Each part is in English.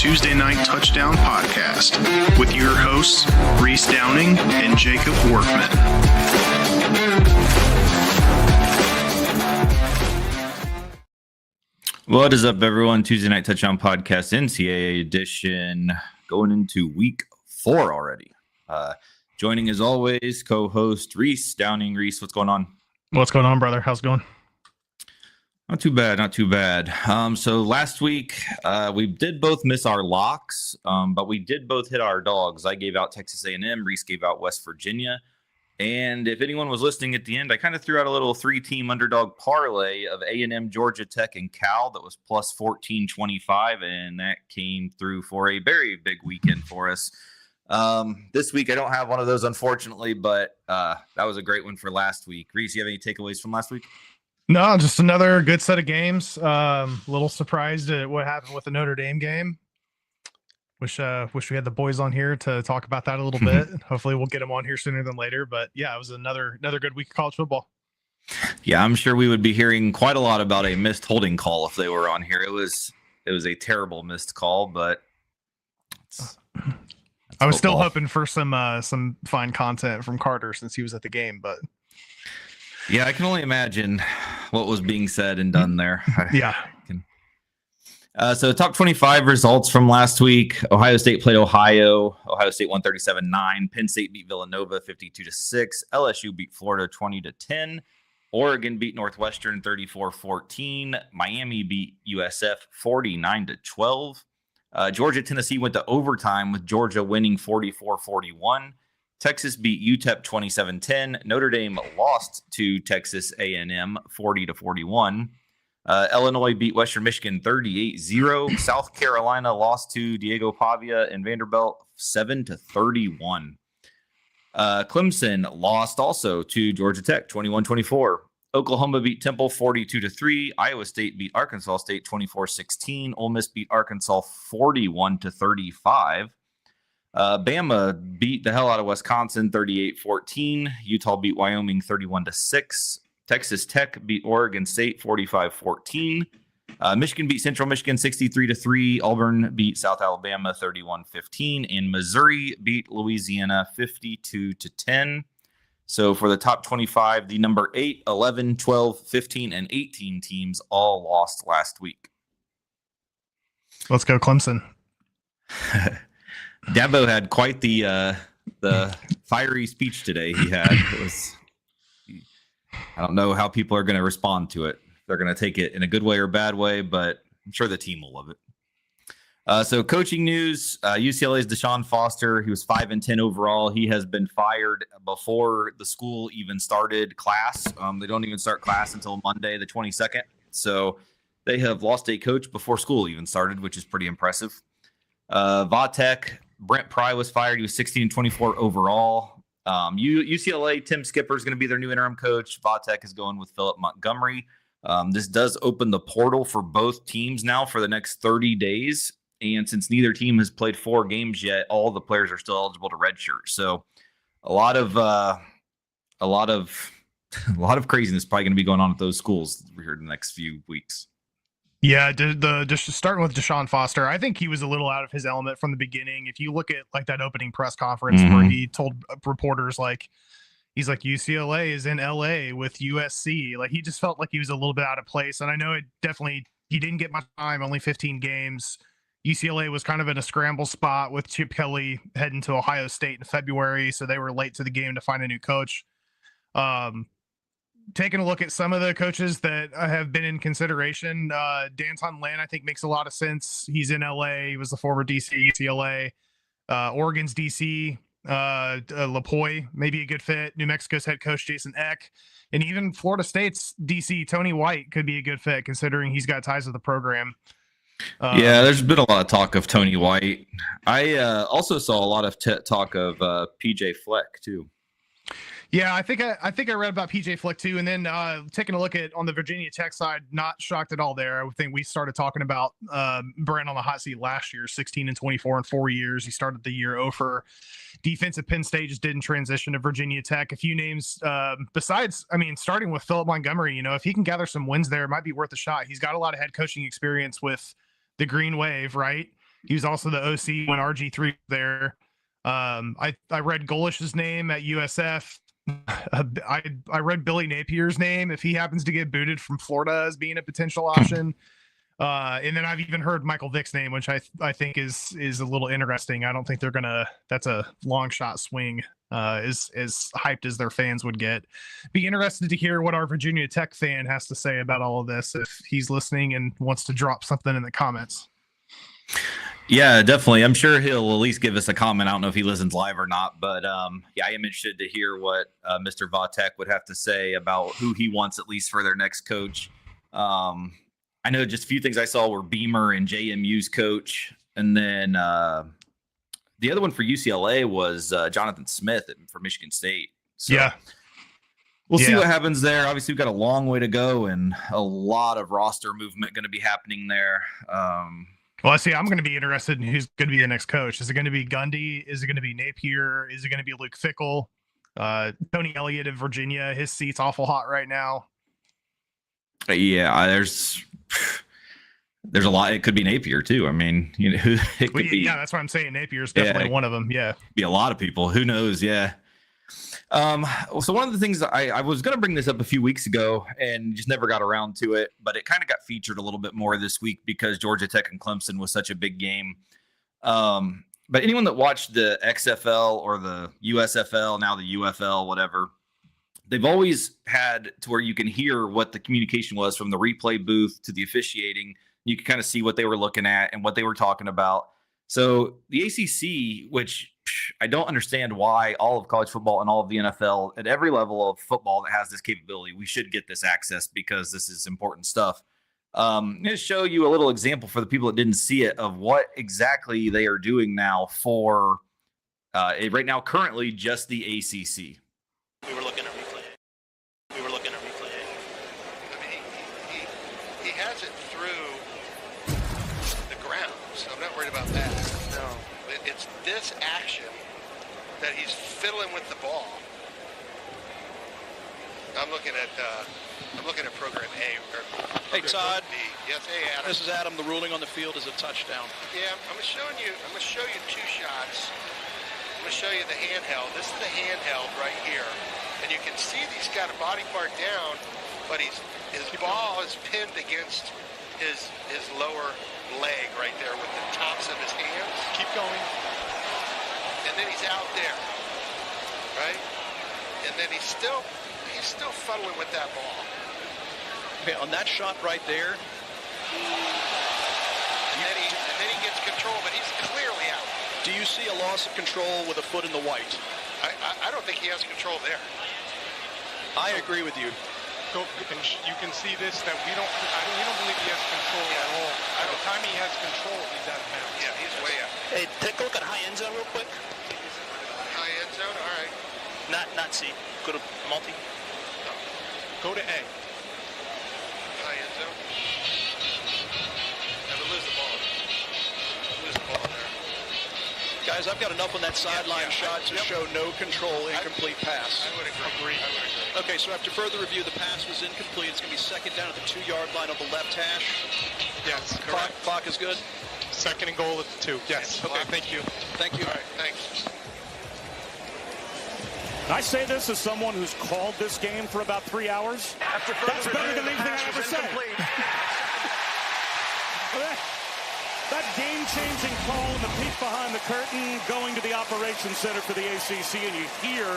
Tuesday Night Touchdown Podcast with your hosts, Reese Downing and Jacob Workman. What is up, everyone? Tuesday Night Touchdown Podcast, NCAA edition, going into week 4 already. Joining, as always, co-host Reese Downing. Reese, what's going on? What's going on, brother? How's it going? Not too bad, not too bad. So last week, we did both miss our locks, but we did both hit our dogs. I gave out Texas A&M, Reese gave out West Virginia. And if anyone was listening at the end, I kind of threw out a little 3-team underdog parlay of A&M, Georgia Tech, and Cal that was plus 14.25, and that came through for a very big weekend for us. This week, I don't have one of those, unfortunately, but that was a great one for last week. Reese, you have any takeaways from last week? No, just another good set of games. A little surprised at what happened with the Notre Dame game. Wish we had the boys on here to talk about that a little bit. Hopefully we'll get them on here sooner than later. But yeah, it was another good week of college football. Yeah, I'm sure we would be hearing quite a lot about a missed holding call if they were on here. It was a terrible missed call, but I was still hoping for some fine content from Carter since he was at the game, but yeah, I can only imagine what was being said and done there. Yeah. So top 25 results from last week. Ohio State played Ohio. Ohio State won 37-9. Penn State beat Villanova 52-6. LSU beat Florida 20-10. Oregon beat Northwestern 34-14. Miami beat USF 49-12. Georgia, Tennessee went to overtime with Georgia winning 44-41. Texas beat UTEP 27-10. Notre Dame lost to Texas A&M 40-41. Illinois beat Western Michigan 38-0. South Carolina lost to Diego Pavia and Vanderbilt 7-31. Clemson lost also to Georgia Tech 21-24. Oklahoma beat Temple 42-3. Iowa State beat Arkansas State 24-16. Ole Miss beat Arkansas 41-35. Bama beat the hell out of Wisconsin 38-14. Utah beat Wyoming 31-6. Texas Tech beat Oregon State 45-14. Michigan beat Central Michigan 63-3. Auburn beat South Alabama 31-15. And Missouri beat Louisiana 52-10. So for the top 25, the number 8, 11, 12, 15, and 18 teams all lost last week. Let's go Clemson. Dabo had quite the fiery speech today. He had. I don't know how people are going to respond to it. They're going to take it in a good way or bad way, but I'm sure the team will love it. So coaching news, UCLA's Deshaun Foster, he was 5-10 overall. He has been fired before the school even started class. They don't even start class until Monday, the 22nd. So they have lost a coach before school even started, which is pretty impressive. Vatek, Brent Pry was fired. He was 16-24 overall. UCLA, Tim Skipper is going to be their new interim coach. Vatek is going with Philip Montgomery. This does open the portal for both teams now for the next 30 days. And since neither team has played 4 games yet, all the players are still eligible to redshirt. So a lot of craziness probably going to be going on at those schools here in the next few weeks. Yeah, just starting with Deshaun Foster, I think he was a little out of his element from the beginning. If you look at like that opening press conference where he told reporters he's like UCLA is in LA with USC, like he just felt like he was a little bit out of place. And I know he didn't get much time, only 15 games. UCLA was kind of in a scramble spot with Chip Kelly heading to Ohio State in February, so they were late to the game to find a new coach. Taking a look at some of the coaches that have been in consideration, Danton Lynn, I think, makes a lot of sense. He's in LA. He was the former DC, UCLA. Oregon's DC, Lapoy, maybe a good fit. New Mexico's head coach, Jason Eck. And even Florida State's DC, Tony White, could be a good fit considering he's got ties with the program. Yeah, there's been a lot of talk of Tony White. I also saw a lot of talk of PJ Fleck, too. Yeah, I think I read about PJ Fleck too, and then taking a look at on the Virginia Tech side, not shocked at all there. I think we started talking about Brent on the hot seat last year, 16-24 in 4 years. He started the year 0 for defense at Penn State, just didn't transition to Virginia Tech. A few names besides, I mean, starting with Philip Montgomery, if he can gather some wins there, it might be worth a shot. He's got a lot of head coaching experience with the Green Wave, right? He was also the OC when RG3 was there. I read Golish's name at USF. I read Billy Napier's name if he happens to get booted from Florida as being a potential option. And then I've even heard Michael Vick's name, which I think is a little interesting. I don't think they're gonna. That's a long shot swing. As hyped as their fans would get. Be interested to hear what our Virginia Tech fan has to say about all of this if he's listening and wants to drop something in the comments. Yeah, definitely. I'm sure he'll at least give us a comment. I don't know if he listens live or not, but yeah, I am interested to hear what Mr. Vatek would have to say about who he wants at least for their next coach. I know just a few things I saw were Beamer and JMU's coach, and then the other one for UCLA was Jonathan Smith for Michigan State. So yeah. We'll see what happens there. Obviously, we've got a long way to go and a lot of roster movement going to be happening there. Well, I see. I'm going to be interested in who's going to be the next coach. Is it going to be Gundy? Is it going to be Napier? Is it going to be Luke Fickell? Tony Elliott of Virginia. His seat's awful hot right now. Yeah, there's a lot. It could be Napier too. I mean, you know, it could be. Yeah, that's what I'm saying. Napier's definitely one of them. Yeah, be a lot of people. Who knows? Yeah. So one of the things I was going to bring this up a few weeks ago and just never got around to it, but it kind of got featured a little bit more this week because Georgia Tech and Clemson was such a big game. But anyone that watched the XFL or the USFL, now the UFL, whatever, they've always had to where you can hear what the communication was from the replay booth to the officiating. You can kind of see what they were looking at and what they were talking about. So the ACC, which I don't understand why all of college football and all of the NFL at every level of football that has this capability, we should get this access because this is important stuff. I'm going to show you a little example for the people that didn't see it of what exactly they are doing now for right now, currently just the ACC. We were looking at replay. I mean, he has it through the ground, so I'm not worried about that. No, it's this action that he's fiddling with the ball. I'm looking at program A. Hey Todd. B. Yes, hey Adam. This is Adam. The ruling on the field is a touchdown. Yeah, I'm gonna show you two shots. I'm gonna show you the handheld. This is the handheld right here, and you can see he's got a body part down, but his ball is pinned against his lower leg right there with the tops of his hands. Keep going. And then he's out there, right? And then he's still fuddling with that ball. Okay, on that shot right there. And then he gets control, but he's clearly out. Do you see a loss of control with a foot in the white? I don't think he has control there. I agree with you. You can see this that we don't believe he has control at all. By the time he has control, he's out of bounds. Yeah, he's way out. Hey, take a look at high end zone real quick. High end zone, all right. Not C. Go to multi. No. Go to A. High end zone. Never lose the ball. Lose the ball there. Guys, I've got enough on that sideline shot to show no control, incomplete pass. I would agree. Okay, so after further review, the pass was incomplete. It's going to be second down at the 2-yard line on the left hash. Yes, Clock is good. Second and goal at the 2. Yes. Okay, Thank you. Thank you. All right, thanks. I say this as someone who's called this game for about 3 hours. That's better than anything I ever said. That game-changing call in the peek behind the curtain, going to the operations center for the ACC, and you hear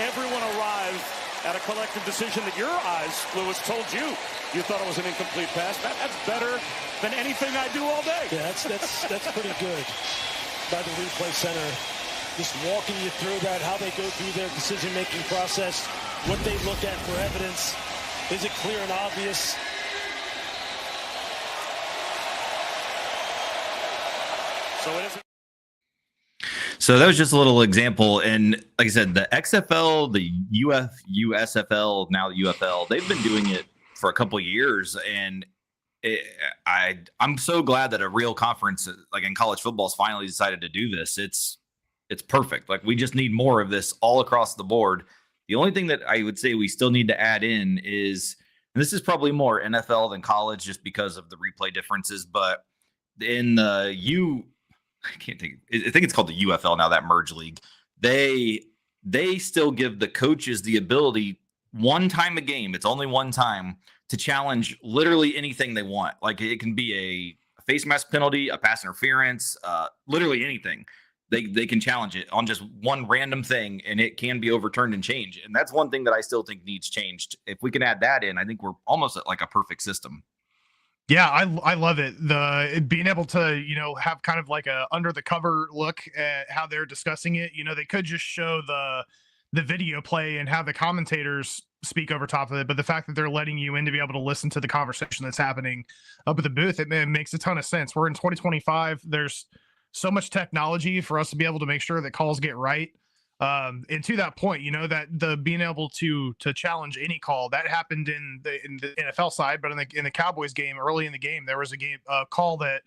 everyone arrive at a collective decision that your eyes, Lewis, told you thought it was an incomplete pass. That's better than anything I do all day. Yeah, that's pretty good by the replay center. Just walking you through that, how they go through their decision-making process, what they look at for evidence. Is it clear and obvious? So that was just a little example. And like I said, the XFL, the USFL, now the UFL, they've been doing it for a couple of years. And I'm so glad that a real conference like in college football has finally decided to do this. It's perfect. Like we just need more of this all across the board. The only thing that I would say we still need to add in is, and this is probably more NFL than college just because of the replay differences, but in the I can't think. I think it's called the UFL now, that merge league. They still give the coaches the ability one time a game. It's only one time to challenge literally anything they want. Like it can be a face mask penalty, a pass interference, literally anything. They can challenge it on just one random thing, and it can be overturned and changed. And that's one thing that I still think needs changed. If we can add that in, I think we're almost at like a perfect system. Yeah, I love it. Being able to, have kind of like a under the cover look at how they're discussing it. They could just show the video play and have the commentators speak over top of it, but the fact that they're letting you in to be able to listen to the conversation that's happening up at the booth, it makes a ton of sense. We're in 2025. There's so much technology for us to be able to make sure that calls get right. And to that point, that the being able to challenge any call that happened in the NFL side, but in the Cowboys game, early in the game, there was a call that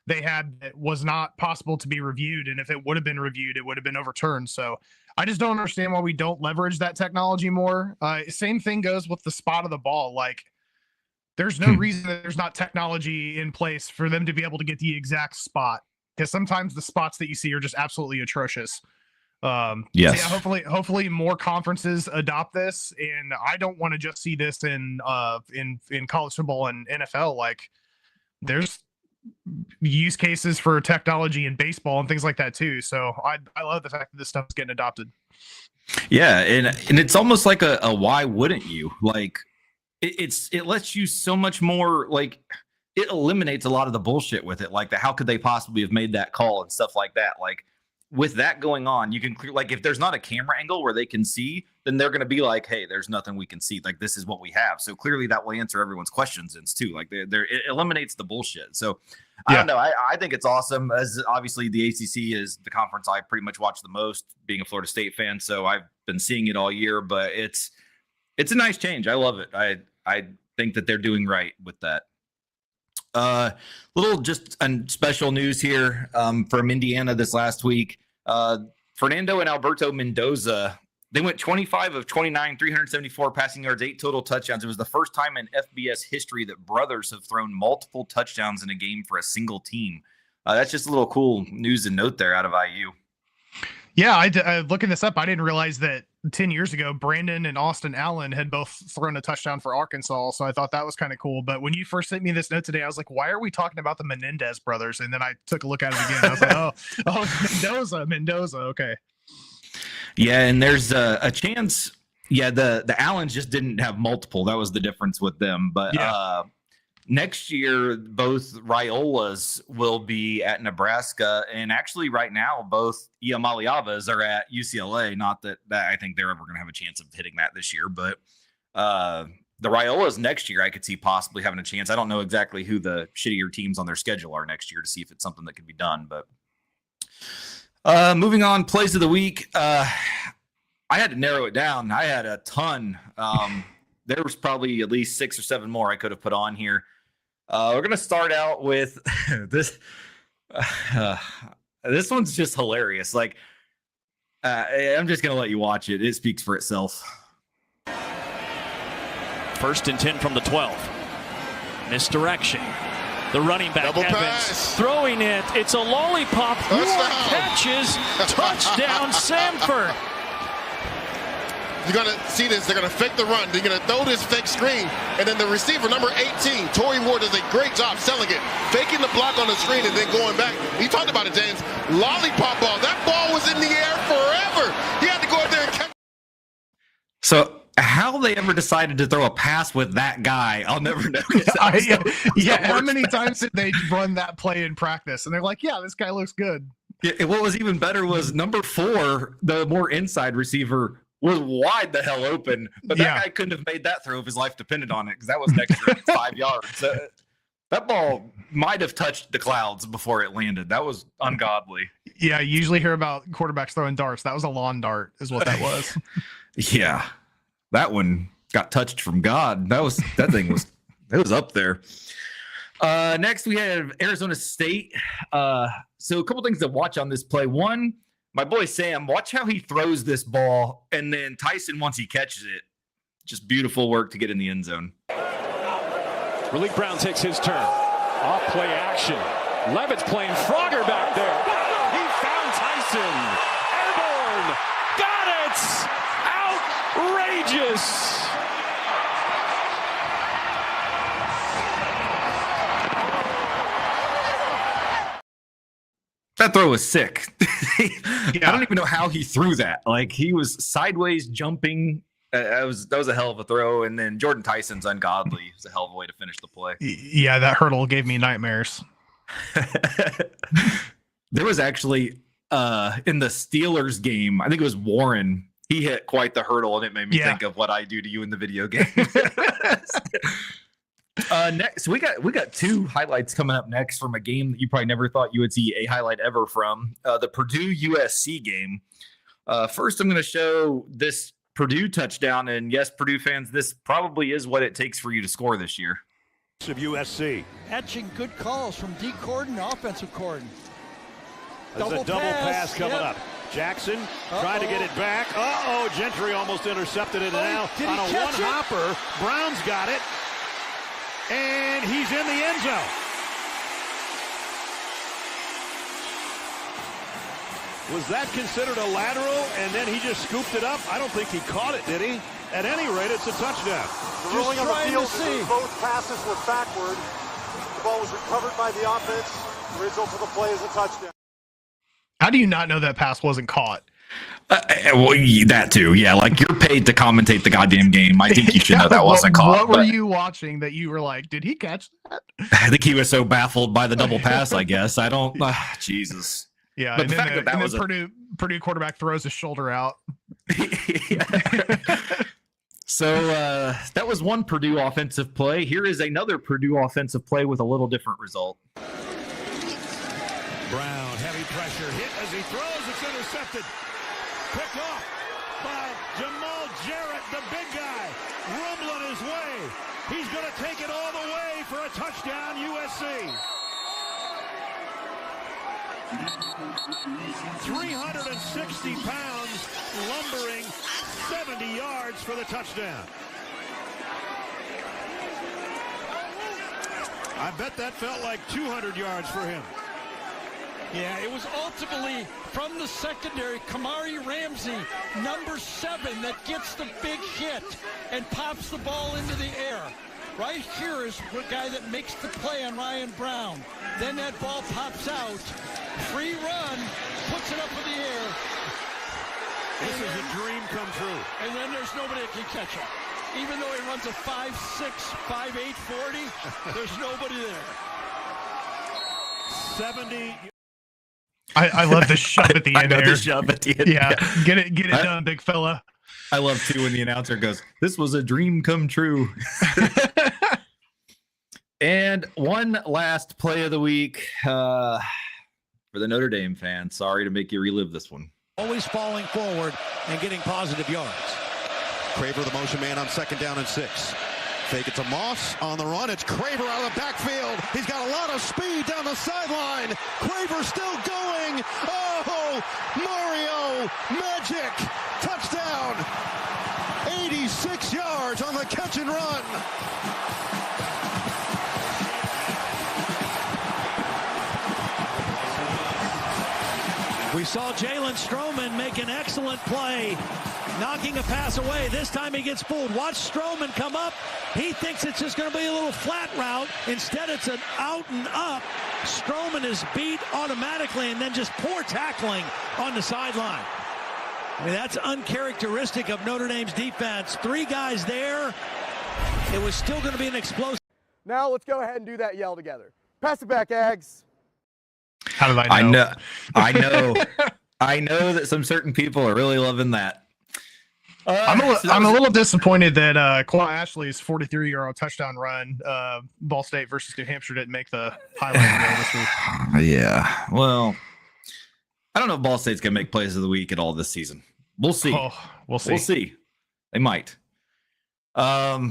they had that was not possible to be reviewed. And if it would have been reviewed, it would have been overturned. So I just don't understand why we don't leverage that technology more. Same thing goes with the spot of the ball. Like there's no reason that there's not technology in place for them to be able to get the exact spot. Because sometimes the spots that you see are just absolutely atrocious. Yes. So yeah, hopefully more conferences adopt this, and I don't want to just see this in college football and NFL. Like, there's use cases for technology in baseball and things like that too. So I love the fact that this stuff is getting adopted. Yeah, and it's almost like a why wouldn't you? Like, it lets you so much more. Like, it eliminates a lot of the bullshit with it. Like, how could they possibly have made that call and stuff like that? Like, with that going on, you can like if there's not a camera angle where they can see, then they're going to be like, hey, there's nothing we can see. Like, this is what we have. So clearly that will answer everyone's questions too. Like it eliminates the bullshit. So I don't know. I think it's awesome. As obviously the ACC is the conference I pretty much watch the most, being a Florida State fan. So I've been seeing it all year, but it's a nice change. I love it. I think that they're doing right with that. Little just special news here from Indiana this last week. Fernando and Alberto Mendoza, they went 25 of 29, 374 passing yards, 8 total touchdowns. It was the first time in FBS history that brothers have thrown multiple touchdowns in a game for a single team. That's just a little cool news and note there out of IU. Yeah, looking this up, I didn't realize that 10 years ago, Brandon and Austin Allen had both thrown a touchdown for Arkansas. So I thought that was kind of cool. But when you first sent me this note today, I was like, why are we talking about the Menendez brothers? And then I took a look at it again. I was like, Mendoza. Okay. Yeah. And there's a chance. Yeah. The Allens just didn't have multiple. That was the difference with them. But next year, both Raiolas will be at Nebraska. And actually right now, both Iamaliavas are at UCLA. Not that I think they're ever going to have a chance of hitting that this year, but the Raiolas next year, I could see possibly having a chance. I don't know exactly who the shittier teams on their schedule are next year to see if it's something that could be done. But moving on, plays of the week. I had to narrow it down. I had a ton. There was probably at least 6 or 7 more I could have put on here. We're going to start out with this. This one's just hilarious. Like, I'm just going to let you watch it. It speaks for itself. 1st and 10 from the 12. Misdirection. The running back, Double Evans, pass. Throwing it. It's a lollipop. Ward catches. Touchdown, Samford. You're going to see this. They're going to fake the run. They're going to throw this fake screen. And then the receiver, number 18, Torrey Ward, does a great job selling it. Faking the block on the screen and then going back. You talked about it, James. Lollipop ball. That ball was in the air forever. He had to go out there and catch. So how they ever decided to throw a pass with that guy, I'll never know. How many times did they run that play in practice? And they're like, yeah, this guy looks good. Yeah, and what was even better was number 4, the more inside receiver, was wide the hell open, but that guy couldn't have made that throw if his life depended on it because that was an extra 5 yards. That ball might have touched the clouds before it landed. That was ungodly. Yeah, you usually hear about quarterbacks throwing darts. That was a lawn dart is what that was. Yeah, that one got touched from God. That thing was it was up there. Next, we have Arizona State. So a couple things to watch on this play. One, my boy Sam, watch how he throws this ball, and then Tyson, once he catches it, just beautiful work to get in the end zone. Malik Brown takes his turn. Off play action. Levitt's playing Frogger back there. got it! Outrageous! That throw was sick. I don't even know how he threw that. Like, he was sideways jumping. That was a hell of a throw. And then Jordan Tyson's ungodly. It was a hell of a way to finish the play. Yeah, that hurdle gave me nightmares. There was actually in the Steelers game, I think it was Warren. He hit quite the hurdle, and it made me think of what I do to you in the video game. Next, we got two highlights coming up next from a game that you probably never thought you would see a highlight ever from, the Purdue USC game. First, I'm going to show this Purdue touchdown, and yes, Purdue fans, this probably is what it takes for you to score this year. Of USC. Etching good calls from D. Corden, offensive Corden. There's a double pass coming up. Jackson trying to get it back. Gentry almost intercepted it now. On a one-hopper, Brown's got it. And he's in the end zone. Was that considered a lateral, and then he just scooped it up? I don't think he caught it, did he? At any rate, it's a touchdown. The ruling on the field is both passes were backward. The ball was recovered by the offense. The result of the play is a touchdown. How do you not know that pass wasn't caught? Well, that too. Yeah, like, you're paid to commentate the goddamn game. I think you should know that wasn't caught. What were you watching that you were like, did he catch that? I think he was so baffled by the double pass, I guess. I don't Jesus. Yeah, but and the then, fact that was Purdue quarterback throws his shoulder out. So that was one Purdue offensive play. Here is another Purdue offensive play with a little different result. Brown, heavy pressure, hit as he throws, it's intercepted. Picked off by Jamal Jarrett, the big guy, rumbling his way. He's going to take it all the way for a touchdown, USC. 360 pounds, lumbering 70 yards for the touchdown. I bet that felt like 200 yards for him. Yeah, it was ultimately from the secondary, Kamari Ramsey, number 7, that gets the big hit and pops the ball into the air. Right here is the guy that makes the play on Ryan Brown. Then that ball pops out. Free run, puts it up in the air. This is a dream come true. And then there's nobody that can catch him. Even though he runs a 5'6", 5'8", 40, there's nobody there. 70. I love the shove at the end. The shove at the end. Yeah, get it done, big fella. I love too when the announcer goes, "This was a dream come true." And one last play of the week for the Notre Dame fans. Sorry to make you relive this one. Always falling forward and getting positive yards. Craver, the motion man on 2nd down and 6. Fake it to Moss on the run. It's Craver out of the backfield. He's got a lot of speed down the sideline. Craver still going. Oh, Mario Magic. Touchdown. 86 yards on the catch and run. We saw Jalen Stroman make an excellent play, knocking a pass away. This time he gets fooled. Watch Stroman come up. He thinks it's just going to be a little flat route. Instead, it's an out and up. Stroman is beat automatically, and then just poor tackling on the sideline. I mean, that's uncharacteristic of Notre Dame's defense. 3 guys there. It was still going to be an explosive. Now let's go ahead and do that yell together. Pass it back, Ags. How did I know? I know that some certain people are really loving that. I'm a little disappointed that Qua Ashley's 43-yard touchdown run, Ball State versus New Hampshire, didn't make the highlight reel this week. Yeah, well, I don't know if Ball State's gonna make plays of the week at all this season. We'll see. We'll see. We'll see. They might. So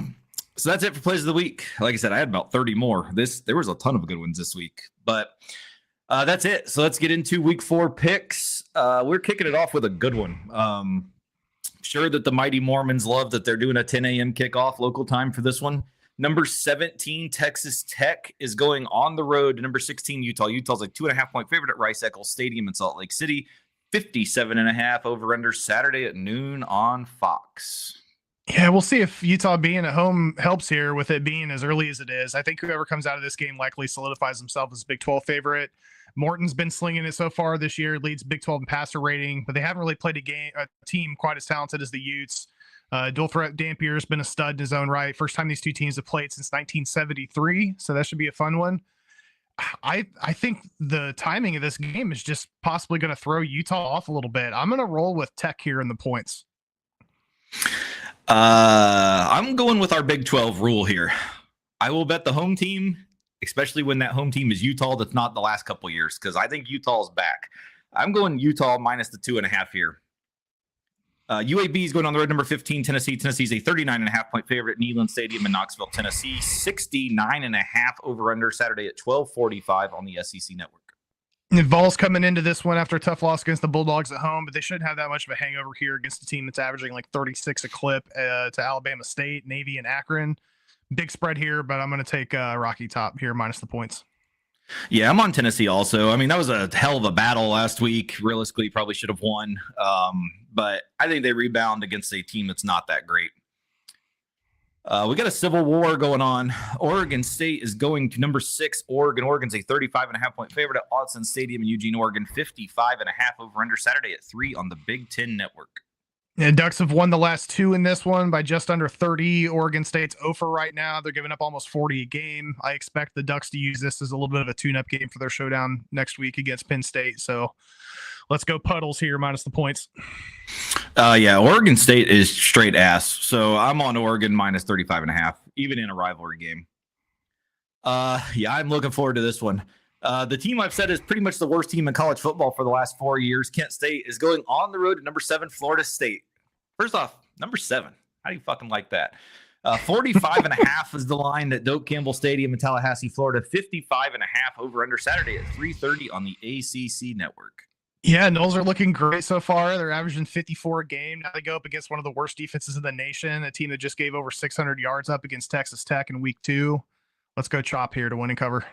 that's it for plays of the week. Like I said, I had about 30 more. There was a ton of good ones this week, but that's it. So let's get into week 4 picks. We're kicking it off with a good one. Sure that the Mighty Mormons love that they're doing a 10 a.m. kickoff local time for this one. Number 17, Texas Tech is going on the road to number 16, Utah. Utah's a 2.5-point favorite at Rice-Eccles Stadium in Salt Lake City. 57.5 over under Saturday at noon on Fox. Yeah, we'll see if Utah being at home helps here with it being as early as it is. I think whoever comes out of this game likely solidifies himself as a Big 12 favorite. Morton's been slinging it so far this year, leads Big 12 in passer rating, but they haven't really played a team quite as talented as the Utes. Dual threat Dampier's been a stud in his own right. First time these two teams have played since 1973, so that should be a fun one. I think the timing of this game is just possibly going to throw Utah off a little bit. I'm going to roll with Tech here in the points. I'm going with our Big 12 rule here. I will bet the home team, especially when that home team is Utah. That's not the last couple years, because I think Utah is back. I'm going Utah minus the 2.5 here. UAB is going on the road, number 15, Tennessee. Tennessee's a 39.5-point favorite at Neyland Stadium in Knoxville, Tennessee. 69.5 over under Saturday at 12:45 on the SEC network. And Vols coming into this one after a tough loss against the Bulldogs at home, but they shouldn't have that much of a hangover here against a team that's averaging like 36 a clip to Alabama State, Navy, and Akron. Big spread here, but I'm going to take Rocky Top here minus the points. Yeah, I'm on Tennessee also. I mean, that was a hell of a battle last week. Realistically, probably should have won. But I think they rebound against a team that's not that great. We got a civil war going on. Oregon State is going to number 6, Oregon. Oregon's a 35.5-point favorite at Autzen Stadium in Eugene, Oregon. 55.5 over under Saturday at 3 on the Big Ten Network. And Ducks have won the last 2 in this one by just under 30. Oregon State's 0 for right now. They're giving up almost 40 a game. I expect the Ducks to use this as a little bit of a tune-up game for their showdown next week against Penn State. So let's go Puddles here minus the points. Yeah, Oregon State is straight ass. So I'm on Oregon minus 35.5, even in a rivalry game. Yeah, I'm looking forward to this one. The team I've said is pretty much the worst team in college football for the last 4 years. Kent State is going on the road to number 7, Florida State. First off, number 7. How do you fucking like that? 45.5 is the line at Doak Campbell Stadium in Tallahassee, Florida. 55.5 over under Saturday at 3:30 on the ACC network. Yeah, Knowles are looking great so far. They're averaging 54 a game. Now they go up against one of the worst defenses in the nation, a team that just gave over 600 yards up against Texas Tech in week 2. Let's go Chop here to win and cover.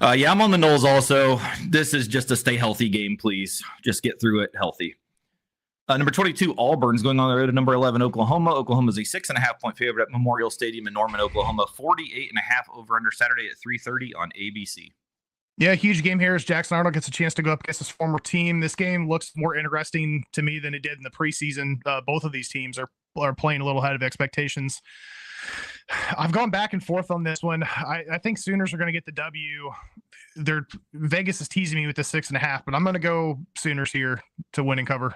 Yeah, I'm on the Knowles also. This is just a stay healthy game, please. Just get through it healthy. Number 22, Auburn's going on the road to number 11, Oklahoma. Oklahoma's a 6.5-point favorite at Memorial Stadium in Norman, Oklahoma. 48.5 over under Saturday at 3:30 on ABC. Yeah, huge game here as Jackson Arnold gets a chance to go up against his former team. This game looks more interesting to me than it did in the preseason. Both of these teams are playing a little ahead of expectations. I've gone back and forth on this one. I think Sooners are going to get the W. Vegas is teasing me with the 6.5, but I'm going to go Sooners here to win and cover.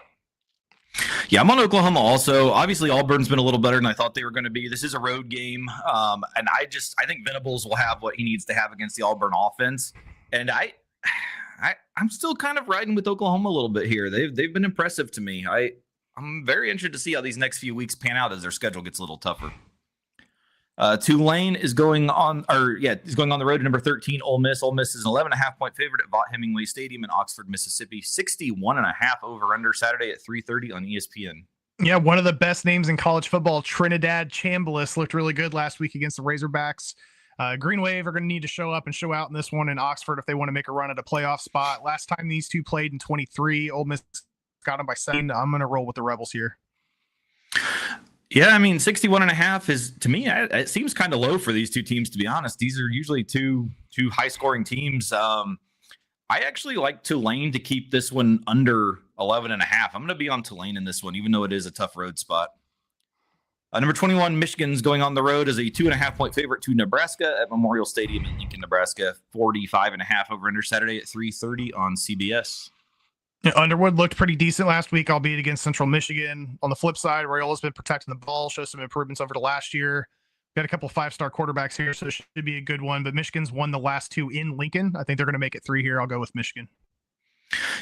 Yeah, I'm on Oklahoma also. Obviously, Auburn's been a little better than I thought they were going to be. This is a road game, and I think Venables will have what he needs to have against the Auburn offense. And I'm still kind of riding with Oklahoma a little bit here. They've been impressive to me. I'm very interested to see how these next few weeks pan out as their schedule gets a little tougher. Tulane is going on the road to number 13, Ole Miss. Ole Miss is an 11.5-point favorite at Vaught Hemingway Stadium in Oxford, Mississippi. 61.5 over under Saturday at 3:30 on ESPN. Yeah, one of the best names in college football, Trinidad Chambliss, looked really good last week against the Razorbacks. Green Wave are going to need to show up and show out in this one in Oxford if they want to make a run at a playoff spot. Last time these two played in 23, Ole Miss got them by 7. I'm going to roll with the Rebels here. Yeah, I mean, 61.5 is, to me, it seems kind of low for these two teams, to be honest. These are usually two high-scoring teams. I actually like Tulane to keep this one under 11.5. I'm going to be on Tulane in this one, even though it is a tough road spot. Number 21, Michigan's going on the road as a 2.5-point favorite to Nebraska at Memorial Stadium in Lincoln, Nebraska. 45.5 over under Saturday at 3:30 on CBS. Underwood looked pretty decent last week, albeit against Central Michigan. On the flip side, Rayola's been protecting the ball, shows some improvements over the last year. Got a couple 5-star quarterbacks here, so it should be a good one. But Michigan's won the last 2 in Lincoln. I think they're going to make it 3 here. I'll go with Michigan.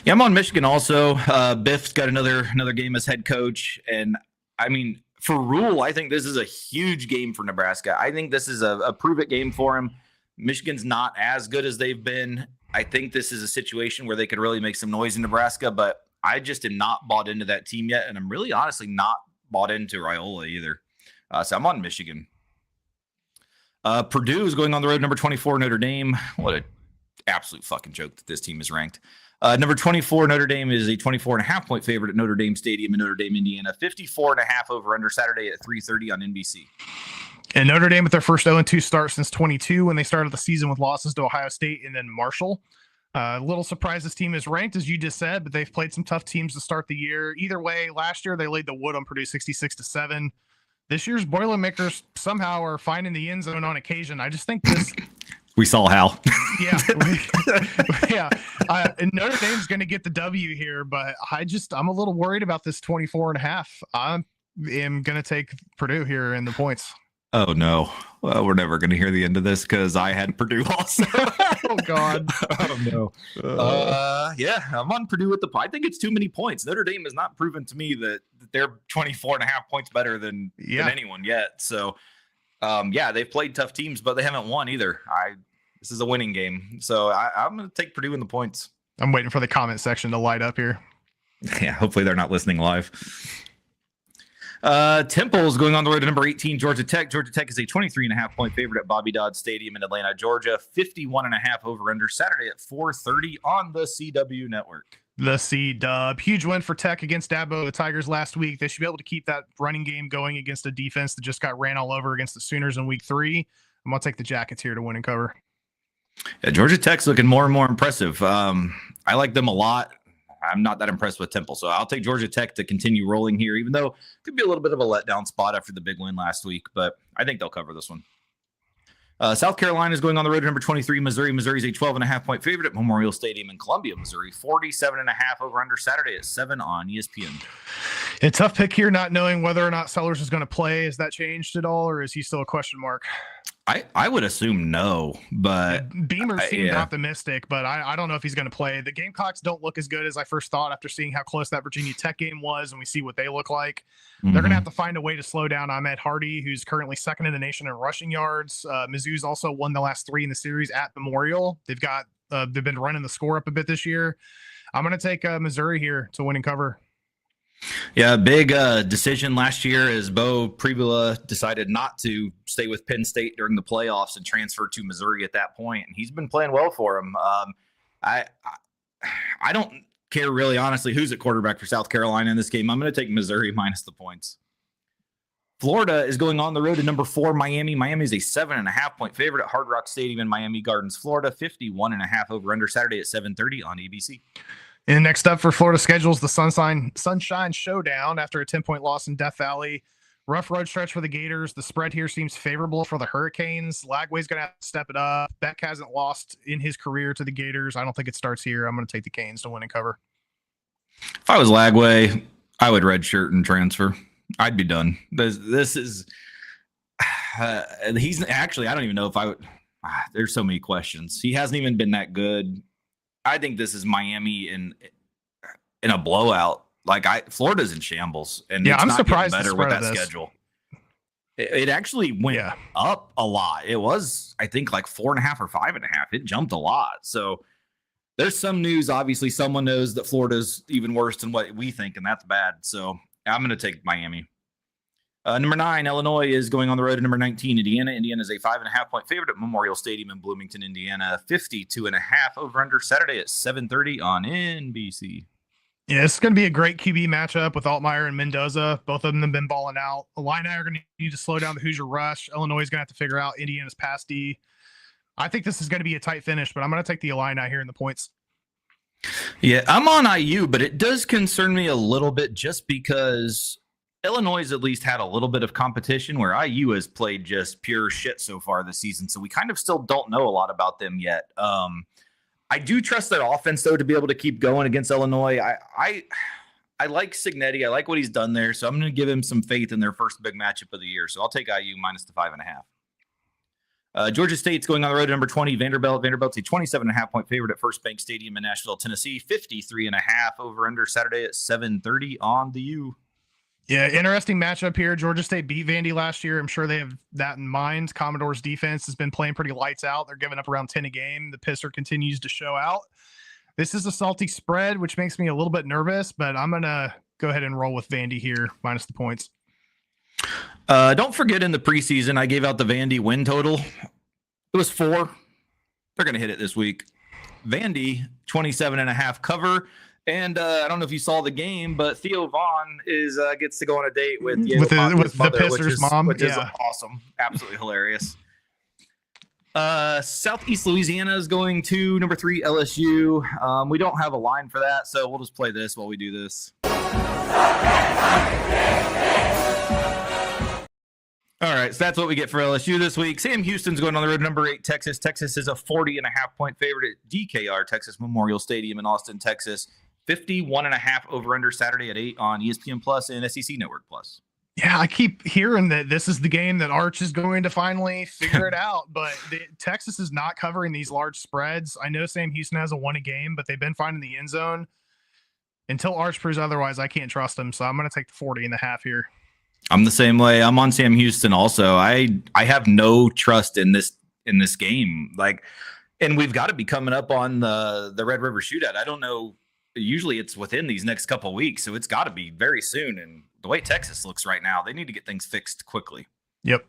Yeah, I'm on Michigan also. Biff's got another game as head coach. And, I mean, for Rule, I think this is a huge game for Nebraska. I think this is a prove-it game for him. Michigan's not as good as they've been. I think this is a situation where they could really make some noise in Nebraska, but I just am not bought into that team yet, and I'm really honestly not bought into Raiola either. So I'm on Michigan. Purdue is going on the road, number 24, Notre Dame. What a absolute fucking joke that this team is ranked. Number 24, Notre Dame is a 24.5 point favorite at Notre Dame Stadium in Notre Dame, Indiana. 54.5 over under Saturday at 3:30 on NBC. And Notre Dame with their first 0-2 start since 22 when they started the season with losses to Ohio State and then Marshall. A little surprised this team is ranked, as you just said, but they've played some tough teams to start the year. Either way, last year they laid the wood on Purdue 66-7. This year's Boilermakers somehow are finding the end zone on occasion. I just think this... We saw how. Yeah. Yeah. And Notre Dame's going to get the W here, but I'm a little worried about this 24.5. I am going to take Purdue here in the points. Oh, no. Well, we're never going to hear the end of this because I had Purdue also. Oh, God. Oh, no. Yeah, I'm on Purdue with the I think it's too many points. Notre Dame has not proven to me that they're 24.5 points better than anyone yet. So, yeah, they've played tough teams, but they haven't won either. This is a winning game. So I'm going to take Purdue in the points. I'm waiting for the comment section to light up here. Yeah, hopefully they're not listening live. Temple is going on the road to number 18, Georgia Tech. Georgia Tech is a 23.5 point favorite at Bobby Dodd Stadium in Atlanta, Georgia. 51.5 over under Saturday at 4:30 on the CW network. The C-Dub. Huge win for Tech against Dabo, the Tigers, last week. They should be able to keep that running game going against a defense that just got ran all over against the Sooners in week 3. I'm going to take the Jackets here to win and cover. Yeah, Georgia Tech's looking more and more impressive. I like them a lot. I'm not that impressed with Temple, so I'll take Georgia Tech to continue rolling here, even though it could be a little bit of a letdown spot after the big win last week, but I think they'll cover this one. South Carolina is going on the road to number 23, Missouri. Missouri's a 12.5 point favorite at Memorial Stadium in Columbia, Missouri. 47.5 over under Saturday at 7 on ESPN. A tough pick here, not knowing whether or not Sellers is going to play. Has that changed at all, or is he still a question mark? I would assume no, but Beamer seemed optimistic, but I don't know if he's going to play. The Gamecocks don't look as good as I first thought after seeing how close that Virginia Tech game was, and we see what they look like. They're going to have to find a way to slow down Ahmed Hardy, who's currently second in the nation in rushing yards. Mizzou's also won the last 3 in the series at Memorial. They've been running the score up a bit this year. I'm going to take Missouri here to win and cover. Yeah, big decision last year as Bo Pribula decided not to stay with Penn State during the playoffs and transfer to Missouri at that point, and he's been playing well for him. I don't care really, honestly, who's at quarterback for South Carolina in this game. I'm going to take Missouri minus the points. Florida is going on the road to number 4, Miami. Miami is a 7.5 point favorite at Hard Rock Stadium in Miami Gardens, Florida. 51.5 over under Saturday at 7:30 on ABC. And next up for Florida schedules the Sunshine Showdown after a 10-point loss in Death Valley. Rough road stretch for the Gators. The spread here seems favorable for the Hurricanes. Lagway's going to have to step it up. Beck hasn't lost in his career to the Gators. I don't think it starts here. I'm going to take the Canes to win and cover. If I was Lagway, I would redshirt and transfer. I'd be done. This is he's actually, I don't even know if I would. There's so many questions. He hasn't even been that good. I think this is Miami in a blowout. Florida's in shambles, and yeah, it's I'm not surprised better with that schedule. It actually went up a lot. It was, I think, like 4.5 or 5.5. It jumped a lot. So there's some news. Obviously, someone knows that Florida's even worse than what we think, and that's bad. So I'm going to take Miami. Number 9, Illinois is going on the road to number 19, Indiana. Indiana is a 5.5 point favorite at Memorial Stadium in Bloomington, Indiana. 52.5 over under Saturday at 7:30 on NBC. Yeah, this is going to be a great QB matchup with Altmaier and Mendoza. Both of them have been balling out. Illini are going to need to slow down the Hoosier rush. Illinois is going to have to figure out Indiana's pass D. I think this is going to be a tight finish, but I'm going to take the Illini here in the points. Yeah, I'm on IU, but it does concern me a little bit just because Illinois has at least had a little bit of competition where IU has played just pure shit so far this season. So we kind of still don't know a lot about them yet. I do trust their offense, though, to be able to keep going against Illinois. I like Cignetti. I like what he's done there. So I'm going to give him some faith in their first big matchup of the year. So I'll take IU minus the 5.5. Georgia State's going on the road to number 20, Vanderbilt. Vanderbilt's a 27.5 point favorite at First Bank Stadium in Nashville, Tennessee. 53.5 over under Saturday at 7:30 on the U. Yeah, interesting matchup here. Georgia State beat Vandy last year. I'm sure they have that in mind. Commodore's defense has been playing pretty lights out. They're giving up around 10 a game. The pisser continues to show out. This is a salty spread, which makes me a little bit nervous, but I'm going to go ahead and roll with Vandy here, minus the points. Don't forget in the preseason, I gave out the Vandy win total. It was 4. They're going to hit it this week. Vandy 27.5 cover. And I don't know if you saw the game, but Theo Vaughn gets to go on a date with the Pistons mom, which is awesome, absolutely hilarious. Southeast Louisiana is going to number 3 LSU. We don't have a line for that, so we'll just play this while we do this. All right, so that's what we get for LSU this week. Sam Houston's going on the road, number 8 Texas. Texas is a 40.5-point favorite at DKR Texas Memorial Stadium in Austin, Texas. 51.5 over/under Saturday at 8 on ESPN Plus and SEC Network Plus. Yeah, I keep hearing that this is the game that Arch is going to finally figure it out, but Texas is not covering these large spreads. I know Sam Houston has a 1 a game, but they've been finding the end zone. Until Arch proves otherwise, I can't trust him, so I'm going to take the 40.5 here. I'm the same way. I'm on Sam Houston also. I have no trust in this game. And we've got to be coming up on the Red River Shootout. I don't know. Usually it's within these next couple of weeks, so it's got to be very soon. And the way Texas looks right now, they need to get things fixed quickly. Yep.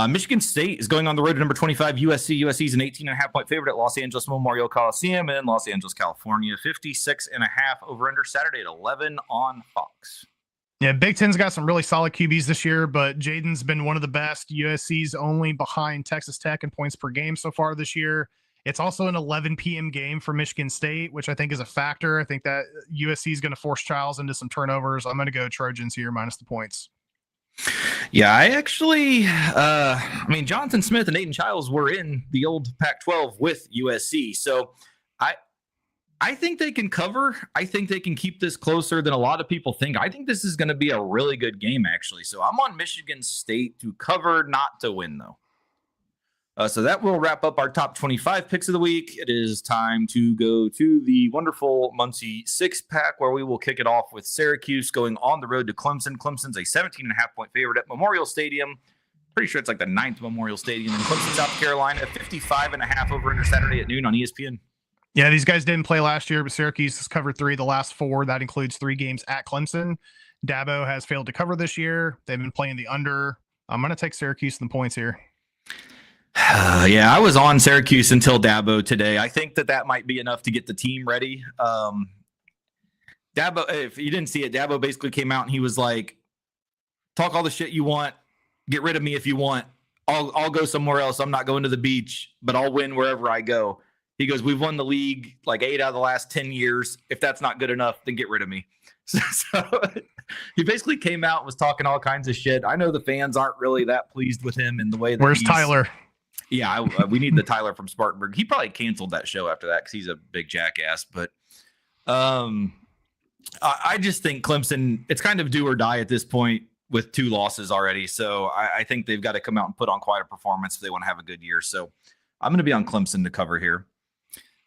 Michigan State is going on the road to number 25 USC. USC is an 18.5-point favorite at Los Angeles Memorial Coliseum in Los Angeles, California. 56.5 over/under Saturday at 11 on Fox. Yeah, Big Ten's got some really solid QBs this year, but Jaden's been one of the best. USC's only behind Texas Tech in points per game so far this year. It's also an 11 p.m. game for Michigan State, which I think is a factor. I think that USC is going to force Childs into some turnovers. I'm going to go Trojans here minus the points. Yeah, I actually, Jonathan Smith and Aiden Childs were in the old Pac-12 with USC. So I think they can cover. I think they can keep this closer than a lot of people think. I think this is going to be a really good game, actually. So I'm on Michigan State to cover, not to win, though. So that will wrap up our top 25 picks of the week. It is time to go to the wonderful Muncie 6-pack, where we will kick it off with Syracuse going on the road to Clemson. Clemson's a 17.5-point favorite at Memorial Stadium. Pretty sure it's like the 9th Memorial Stadium in Clemson, South Carolina. 55.5 over/under Saturday at noon on ESPN. Yeah, these guys didn't play last year, but Syracuse has covered 3 of the last 4. That includes 3 games at Clemson. Dabo has failed to cover this year. They've been playing the under. I'm going to take Syracuse and the points here. Yeah, I was on Syracuse until Dabo today. I think that might be enough to get the team ready. Dabo, if you didn't see it, Dabo basically came out and he was like, talk all the shit you want. Get rid of me if you want. I'll go somewhere else. I'm not going to the beach, but I'll win wherever I go. He goes, we've won the league like 8 out of the last 10 years. If that's not good enough, then get rid of me. So he basically came out and was talking all kinds of shit. I know the fans aren't really that pleased with him in the way that Where's Tyler? Yeah, we need the Tyler from Spartanburg. He probably canceled that show after that because he's a big jackass. But I just think Clemson, it's kind of do or die at this point with 2 losses already. So I think they've got to come out and put on quite a performance if they want to have a good year. So I'm going to be on Clemson to cover here.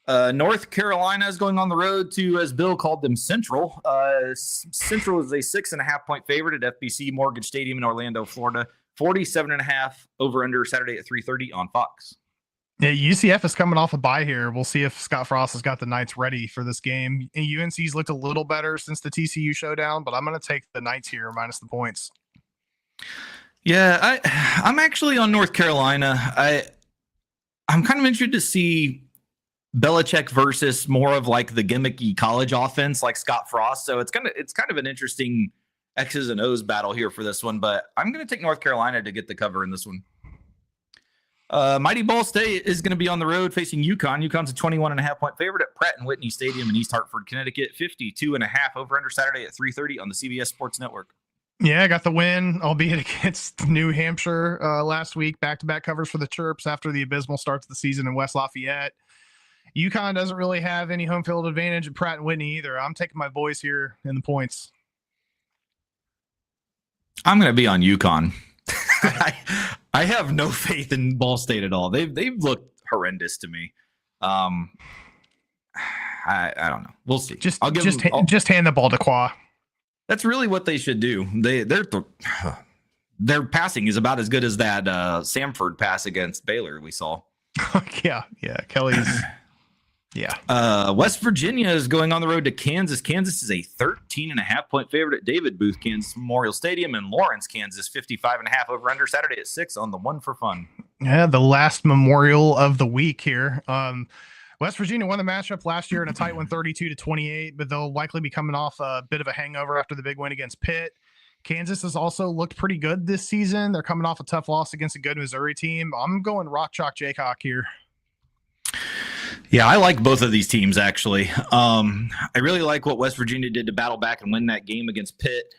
North Carolina is going on the road to, as Bill called them, Central. Central is a 6.5-point favorite at FBC Mortgage Stadium in Orlando, Florida. 47.5 over/under Saturday at 3:30 on Fox. Yeah, UCF is coming off a bye here. We'll see if Scott Frost has got the Knights ready for this game. UNC's looked a little better since the TCU showdown, but I'm going to take the Knights here minus the points. Yeah, I'm actually on North Carolina. I'm kind of interested to see Belichick versus more of like the gimmicky college offense like Scott Frost. So it's kind of an interesting X's and O's battle here for this one, but I'm going to take North Carolina to get the cover in this one. Mighty Ball State is going to be on the road facing UConn. UConn's a 21.5-point favorite at Pratt & Whitney Stadium in East Hartford, Connecticut. 52.5 over/under Saturday at 3:30 on the CBS Sports Network. Yeah, I got the win, albeit against New Hampshire last week. Back-to-back covers for the Chirps after the abysmal start to the season in West Lafayette. UConn doesn't really have any home field advantage at Pratt & Whitney either. I'm taking my boys here in the points. I'm going to be on UConn. I have no faith in Ball State at all. They've looked horrendous to me. I don't know. We'll see. Just hand the ball to Qua. That's really what they should do. Their passing is about as good as that Samford pass against Baylor we saw. Yeah. Kelly's. Yeah. West Virginia is going on the road to Kansas. Kansas is a 13.5-point favorite at David Booth, Kansas Memorial Stadium in Lawrence, Kansas. 55.5 over/under Saturday at 6 on the One for Fun. Yeah, the last Memorial of the week here. West Virginia won the matchup last year in a tight one, 32-28, but they'll likely be coming off a bit of a hangover after the big win against Pitt. Kansas has also looked pretty good this season. They're coming off a tough loss against a good Missouri team. I'm going Rock Chalk Jayhawk here. Yeah, I like both of these teams, actually. I really like what West Virginia did to battle back and win that game against Pitt.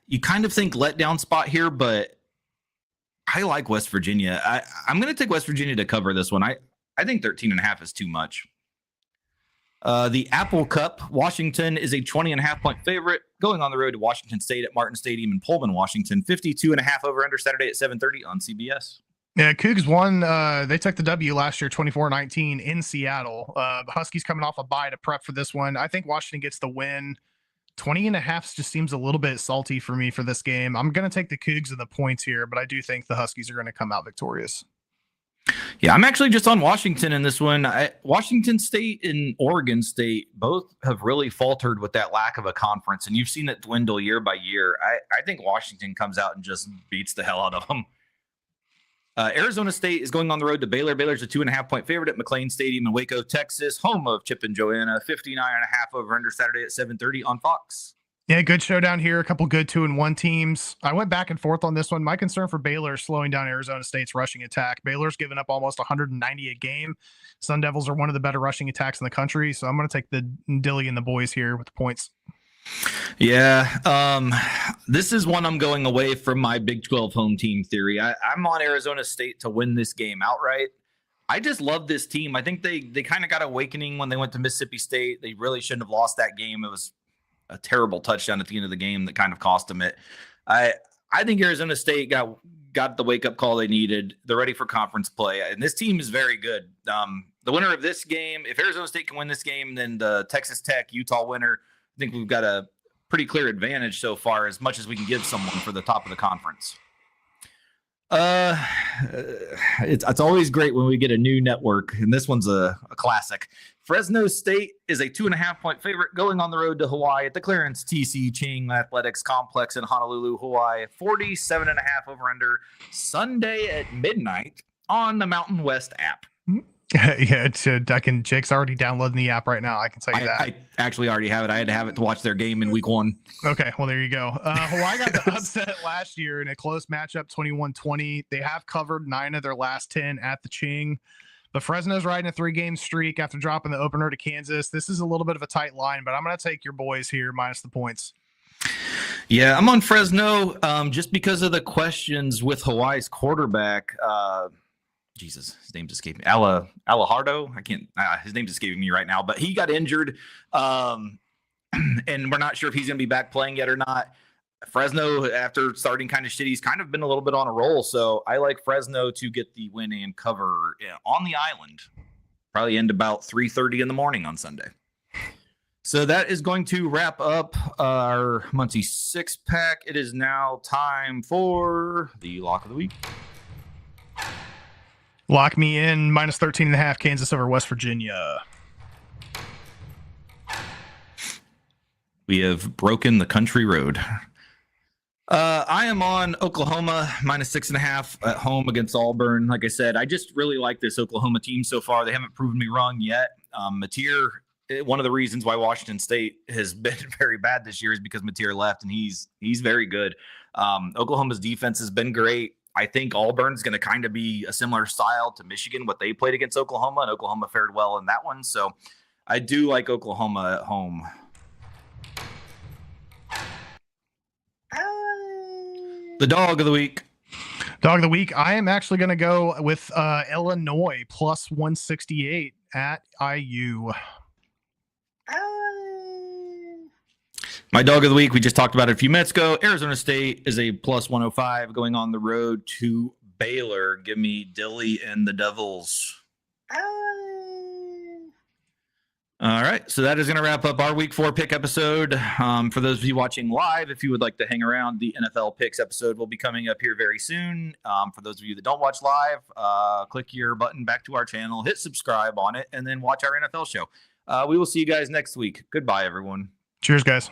You kind of think letdown spot here, but I like West Virginia. I'm going to take West Virginia to cover this one. I think 13.5 is too much. The Apple Cup, Washington is a 20.5 point favorite going on the road to Washington State at Martin Stadium in Pullman, Washington. 52.5 over under Saturday at 7:30 on CBS. Yeah, Cougs won. They took the W last year, 24-19 in Seattle. Huskies coming off a bye to prep for this one. I think Washington gets the win. 20.5 just seems a little bit salty for me for this game. I'm going to take the Cougs and the points here, but I do think the Huskies are going to come out victorious. Yeah, I'm actually just on Washington in this one. Washington State and Oregon State both have really faltered with that lack of a conference, and you've seen it dwindle year by year. I think Washington comes out and just beats the hell out of them. Arizona State is going on the road to Baylor. Baylor's a 2.5 point favorite at McLean Stadium in Waco, Texas, home of Chip and Joanna. 59.5 over under Saturday at 7:30 on Fox. Yeah, good showdown here. A couple good 2-1 teams. I went back and forth on this one. My concern for Baylor is slowing down Arizona State's rushing attack. Baylor's given up almost 190 a game. Sun Devils are one of the better rushing attacks in the country, so I'm going to take the Dilly and the boys here with the points. Yeah, this is one I'm going away from my Big 12 home team theory. I'm on Arizona State to win this game outright. I just love this team. I think they kind of got awakening when they went to Mississippi State. They really shouldn't have lost that game. It was a terrible touchdown at the end of the game that kind of cost them it. I think Arizona State got the wake-up call they needed. They're ready for conference play, and this team is very good. The winner of this game, if Arizona State can win this game, then the Texas Tech, Utah winner, I think we've got a pretty clear advantage so far, as much as we can give someone for the top of the conference. It's always great when we get a new network, and this one's a classic. Fresno State is a 2.5 point favorite going on the road to Hawaii at the Clarence T.C. Ching Athletics Complex in Honolulu, Hawaii. 47.5 over under Sunday at midnight on the Mountain West app. Yeah, Jake's already downloading the app right now. I can tell you that. I actually already have it. I had to have it to watch their game in week 1. Okay, well, there you go. Hawaii got the upset last year in a close matchup, 21-20. They have covered 9 of their last 10 at the Ching. But Fresno's riding a 3-game streak after dropping the opener to Kansas. This is a little bit of a tight line, but I'm going to take your boys here minus the points. Yeah, I'm on Fresno just because of the questions with Hawaii's quarterback. Jesus, his name's escaping me. Alajardo. I can't. His name's escaping me right now. But he got injured, and we're not sure if he's going to be back playing yet or not. Fresno, after starting kind of shitty, he's kind of been a little bit on a roll. So I like Fresno to get the win and cover on the island. Probably end about 3:30 in the morning on Sunday. So that is going to wrap up our Muncie 6-pack. It is now time for the lock of the week. Lock me in, minus 13.5, Kansas over West Virginia. We have broken the country road. I am on Oklahoma, minus 6.5 at home against Auburn. Like I said, I just really like this Oklahoma team so far. They haven't proven me wrong yet. Mateer, one of the reasons why Washington State has been very bad this year is because Mateer left, and he's very good. Oklahoma's defense has been great. I think Auburn's going to kind of be a similar style to Michigan, what they played against Oklahoma, and Oklahoma fared well in that one. So I do like Oklahoma at home. The dog of the week. Dog of the week. I am actually going to go with Illinois plus 168 at IU. My dog of the week, we just talked about it a few minutes ago. Arizona State is a plus 105 going on the road to Baylor. Give me Dilly and the Devils. All right, so that is going to wrap up our Week 4 pick episode. For those of you watching live, if you would like to hang around, the NFL picks episode will be coming up here very soon. For those of you that don't watch live, click your button back to our channel, hit subscribe on it, and then watch our NFL show. We will see you guys next week. Goodbye, everyone. Cheers, guys.